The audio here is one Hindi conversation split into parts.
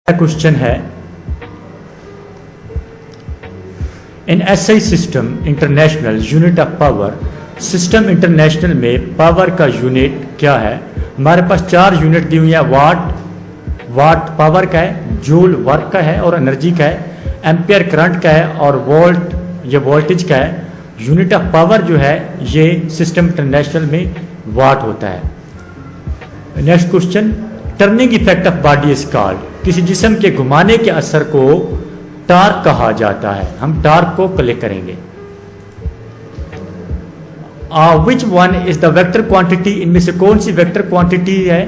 क्वेश्चन है, in SI system international unit of power, system international में पावर का यूनिट क्या है? हमारे पास 4 यूनिट दी हुई है। वाट पावर का है, जूल वर्क का है और एनर्जी का है, एम्पियर करंट का है और वोल्ट ये वोल्टेज का है। यूनिट ऑफ पावर जो है ये सिस्टम इंटरनेशनल में वाट होता है। Next question, turning effect of body is called, किसी जिस्म के घुमाने के असर को टार्क कहा जाता है। हम टार्क को क्लिक करेंगे। Which one is the vector quantity, इनमें से कौन सी वेक्टर क्वांटिटी है?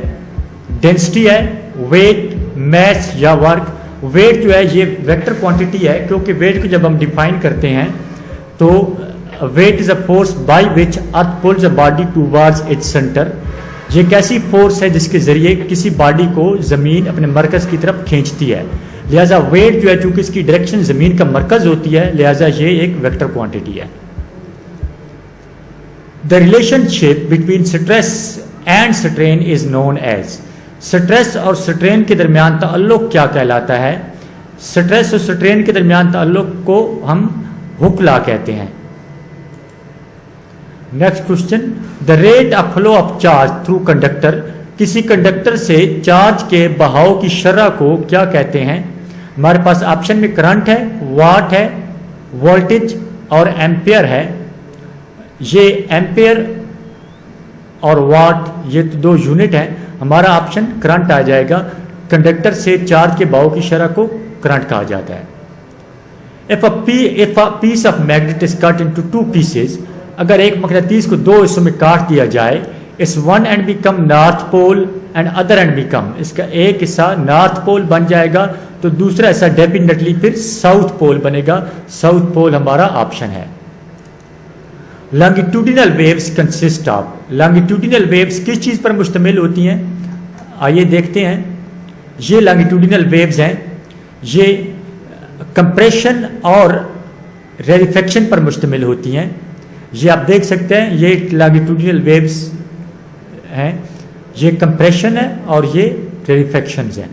डेंसिटी है, वेट, मैस या वर्क? वेट जो है ये वेक्टर क्वांटिटी है, क्योंकि वेट को जब हम डिफाइन करते हैं तो weight is a force by which earth pulls a body towards its centre. ये एक ऐसी फोर्स है जिसके जरिए किसी बॉडी को जमीन अपने मरकज की तरफ खींचती है। लिहाजा वेट जो है चूंकि इसकी डायरेक्शन जमीन का मरकज होती है, लिहाजा ये एक वेक्टर क्वांटिटी है। The relationship between stress and strain is known as, stress और स्ट्रेन के दरमियान ताल्लुक क्या कहलाता है? स्ट्रेस और स्ट्रेन के दरमियान ताल्लुक को हम हुक लॉ कहते हैं। Next question, the rate of flow of charge through conductor, किसी कंडक्टर से चार्ज के बहाव की शरह को क्या कहते हैं? हमारे पास ऑप्शन में करंट है, वाट है, वोल्टेज और एम्पियर है। ये एम्पियर और वाट ये तो 2 यूनिट है। हमारा ऑप्शन करंट आ जाएगा। कंडक्टर से चार्ज के बहाव की शरह को करंट कहा जाता है। If a piece of magnet is cut into 2 pieces, अगर एक मकनातीस को 2 हिस्सों में काट दिया जाए, इस one end become north pole and other end become, इसका एक हिस्सा नॉर्थ पोल बन जाएगा तो दूसरा हिस्सा डेफिनेटली फिर साउथ पोल बनेगा। साउथ पोल हमारा ऑप्शन है। Longitudinal waves consist of, longitudinal waves किस चीज पर मुश्तमिल होती हैं? आइए देखते हैं। ये लॉन्गिट्यूडिनल वेव्स हैं, ये कंप्रेशन और रेरिफेक्शन पर मुश्तमिल होती हैं। ये आप देख सकते हैं, ये लॉन्गिट्यूडिनल वेव्स हैं, ये कंप्रेशन है और ये रेरिफेक्शन है।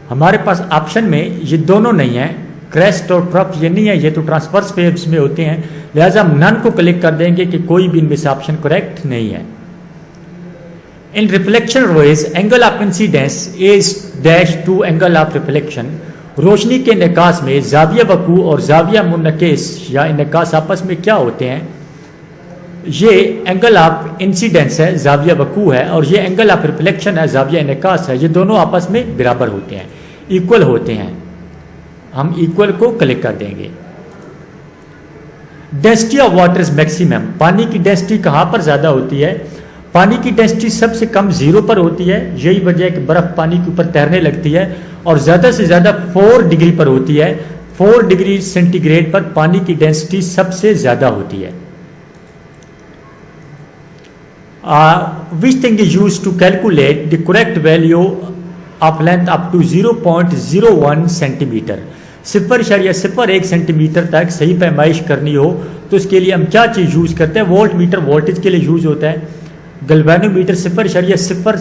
हमारे पास ऑप्शन में ये दोनों नहीं है, क्रेस्ट और ट्रफ ये नहीं है, ये तो ट्रांसवर्स वेव्स में होते हैं। लिहाजा हम नन को क्लिक कर देंगे कि कोई भी इनमें से ऑप्शन करेक्ट नहीं है। In reflection rays angle of incidence is dash to angle of reflection, रोशनी के निकास में जाविया वकू और जाविया मुनकेस या निकास आपस में क्या होते हैं? ये एंगल ऑफ इंसिडेंस है, जाविया वकू है, और ये एंगल ऑफ रिफ्लेक्शन है, जाविया निकास है। ये दोनों आपस में बराबर होते हैं, इक्वल होते हैं। हम इक्वल को क्लिक कर देंगे। Density of water is maximum, पानी की डेंसिटी कहाँ पर ज्यादा होती है? पानी की डेंसिटी सबसे कम 0 पर होती है। यही वजह है कि बर्फ पानी के ऊपर तैरने लगती है, और ज्यादा से ज्यादा 4 डिग्री पर होती है। 4 डिग्री सेंटीग्रेड पर पानी की डेंसिटी सबसे ज्यादा होती है। Which thing is used to calculate the correct value of length up to 0.01 centimetre, 0.01 centimetre तक सही पैमाइश करनी हो तो इसके लिए हम क्या चीज यूज करते हैं? वोल्ट मीटर वोल्टेज के लिए यूज होता है। गैल्वेनोमीटर 0.001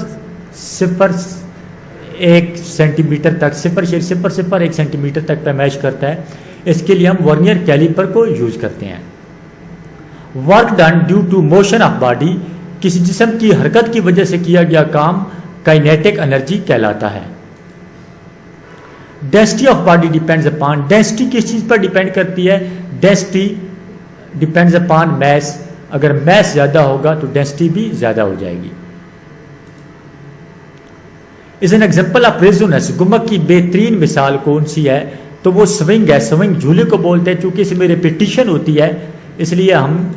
सेंटीमीटर तक 0.001 सेंटीमीटर तक पैमाइश करता है। इसके लिए हम वर्नियर कैलिपर को यूज करते हैं। Work done due to motion of body, किसी जिस्म की हरकत की वजह से किया गया काम काइनेटिक एनर्जी कहलाता है। Density of body depends upon, density किस चीज पर डिपेंड करती है? डेंसिटी डिपेंड्स अपॉन मैस, अगर मैस ज्यादा होगा तो डेंसिटी भी ज्यादा हो जाएगी। Is an example of resonance, गुमक की बेहतरीन मिसाल कौन सी है? तो वो स्विंग है, स्विंग झूले को बोलते हैं। चूंकि इसमें रिपीटिशन होती है इसलिए हम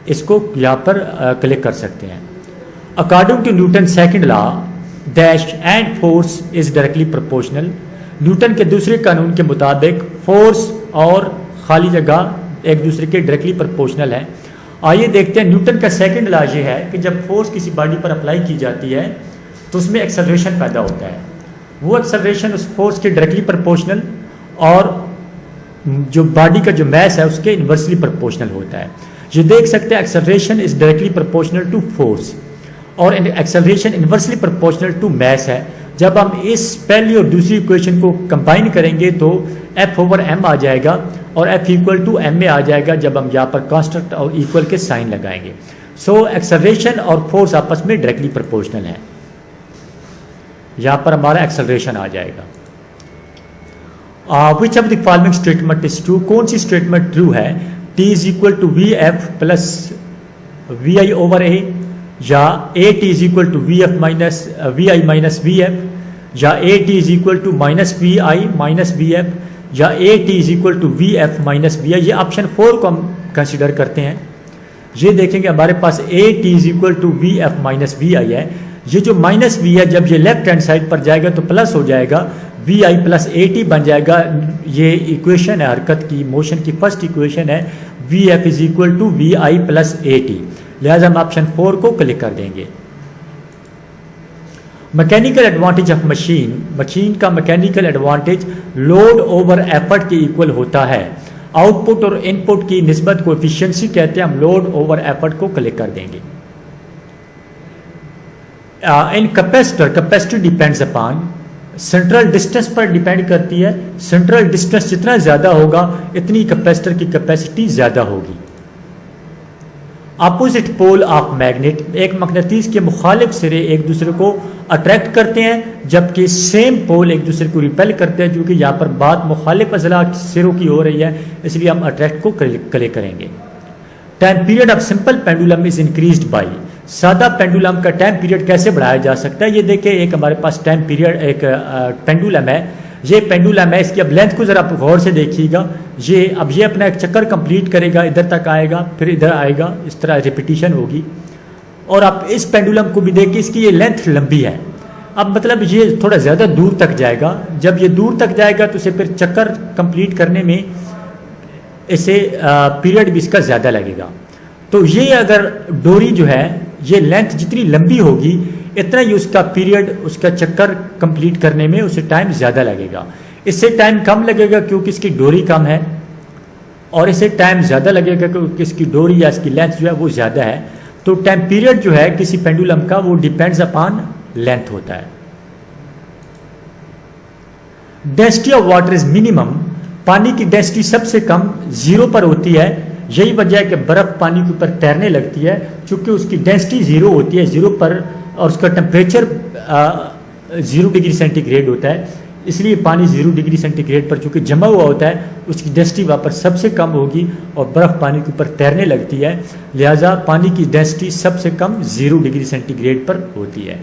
इसको यहाँ पर क्लिक कर सकते हैं। According to Newton second law dash and force is directly proportional, Newton के दूसरे कानून के मुताबिक फोर्स और खाली जगह एक दूसरे के डायरेक्टली प्रोपोर्शनल है। आइए देखते हैं। न्यूटन का सेकंड लॉ ये है कि जब फोर्स किसी बॉडी पर अप्लाई की जाती है तो उसमें एक्सेलरेशन पैदा होता है। वो एक्सेलरेशन उस फोर्स के डायरेक्टली प्रोपोर्शनल और जो बॉडी का जो मैस है उसके इन्वर्सली प्रोपोर्शनल होता है। ये देख सकते हैं acceleration is directly proportional to force और acceleration inversely proportional to mass है। जब हम इस पहली और दूसरी इक्वेशन को कंबाइन करेंगे तो F/m आ जाएगा और F इक्वल टू m में आ जाएगा जब हम यहाँ पर कांस्टेंट और इक्वल के साइन लगाएंगे। सो एक्सेलरेशन और फोर्स आपस में डायरेक्टली प्रोपोर्शनल है। यहाँ पर हमारा एक्सेलरेशन आ जाएगा। Which of the following statement is true? कौन सी स्टेटमेंट ट्रू है? T is equal to VF plus VI/A, या AT is equal to VI minus VF, या AT is equal to -VI minus VF, या AT is equal to VF minus VI। ये ऑप्शन 4 को हम कंसिडर करते हैं। ये देखेंगे हमारे पास AT is equal to VF minus VI है। ये जो माइनस V है जब ये लेफ्ट हैंड साइड पर जाएगा तो प्लस हो जाएगा, VI प्लस AT बन जाएगा। ये इक्वेशन है हरकत की, मोशन की फर्स्ट इक्वेशन है। VF is equal to VI plus AT, लिहाजा हम ऑप्शन 4 को क्लिक कर देंगे। Mechanical advantage of machine, machine का mechanical advantage load over effort के इक्वल होता है। आउटपुट और इनपुट की निस्बत को एफिशिएंसी कहते हैं। हम लोड ओवर एफर्ट को क्लिक कर देंगे। इन capacitor, capacity depends upon central distance पर डिपेंड करती है। सेंट्रल डिस्टेंस जितना ज़्यादा होगा इतनी कैपेसिटर की कैपेसिटी ज़्यादा होगी। अपोजिट पोल ऑफ मैग्नेट, एक मकनातीस के मुखालिफ सिरे एक दूसरे को अट्रैक्ट करते हैं जबकि सेम पोल एक दूसरे को रिपेल करते हैं। क्योंकि यहाँ पर बात मुखालिफ अजला सिरों की हो रही है, इसलिए हम अट्रैक्ट को क्लिक करेंगे। Time period of simple pendulum is increased by, सादा पेंडुलम का टाइम पीरियड कैसे बढ़ाया जा सकता है? ये देखिए एक हमारे पास टाइम पीरियड एक पेंडुलम है। ये पेंडुलम है, इसकी अब लेंथ को ज़रा गौर से देखिएगा। ये अपना एक चक्कर कंप्लीट करेगा, इधर तक आएगा, फिर इधर आएगा, इस तरह रिपीटिशन होगी। और आप इस पेंडुलम को भी देखिए, इसकी ये लेंथ लंबी है। अब मतलब ये थोड़ा ज़्यादा दूर तक जाएगा। जब ये दूर तक जाएगा तो इसे फिर चक्कर कंप्लीट करने में इसे पीरियड भी इसका ज़्यादा लगेगा। तो ये अगर डोरी जो है ये लेंथ जितनी लंबी होगी इतना ही उसका पीरियड, उसका चक्कर कंप्लीट करने में उसे टाइम ज़्यादा लगेगा। इससे टाइम कम लगेगा क्योंकि इसकी डोरी कम है, और इससे टाइम ज़्यादा लगेगा क्योंकि इसकी डोरी या इसकी लेंथ जो है वो ज़्यादा है। तो टाइम पीरियड जो है किसी पेंडुलम का वो डिपेंड्स अपॉन लेंथ होता है। Density of water is minimum, पानी की डेंसिटी सबसे कम 0 पर होती है। यही वजह है कि बर्फ़ पानी के ऊपर तैरने लगती है, क्योंकि उसकी डेंसिटी 0 होती है 0 पर, और उसका टेम्परेचर 0 डिग्री सेंटीग्रेड होता है। इसलिए पानी 0 डिग्री सेंटीग्रेड पर चूँकि जमा हुआ होता है उसकी डेंसिटी वहाँ पर सबसे कम होगी, और बर्फ़ पानी के ऊपर तैरने लगती है, लिहाजा पानी की डेंसिटी सबसे कम 0 डिग्री सेंटीग्रेड पर होती है।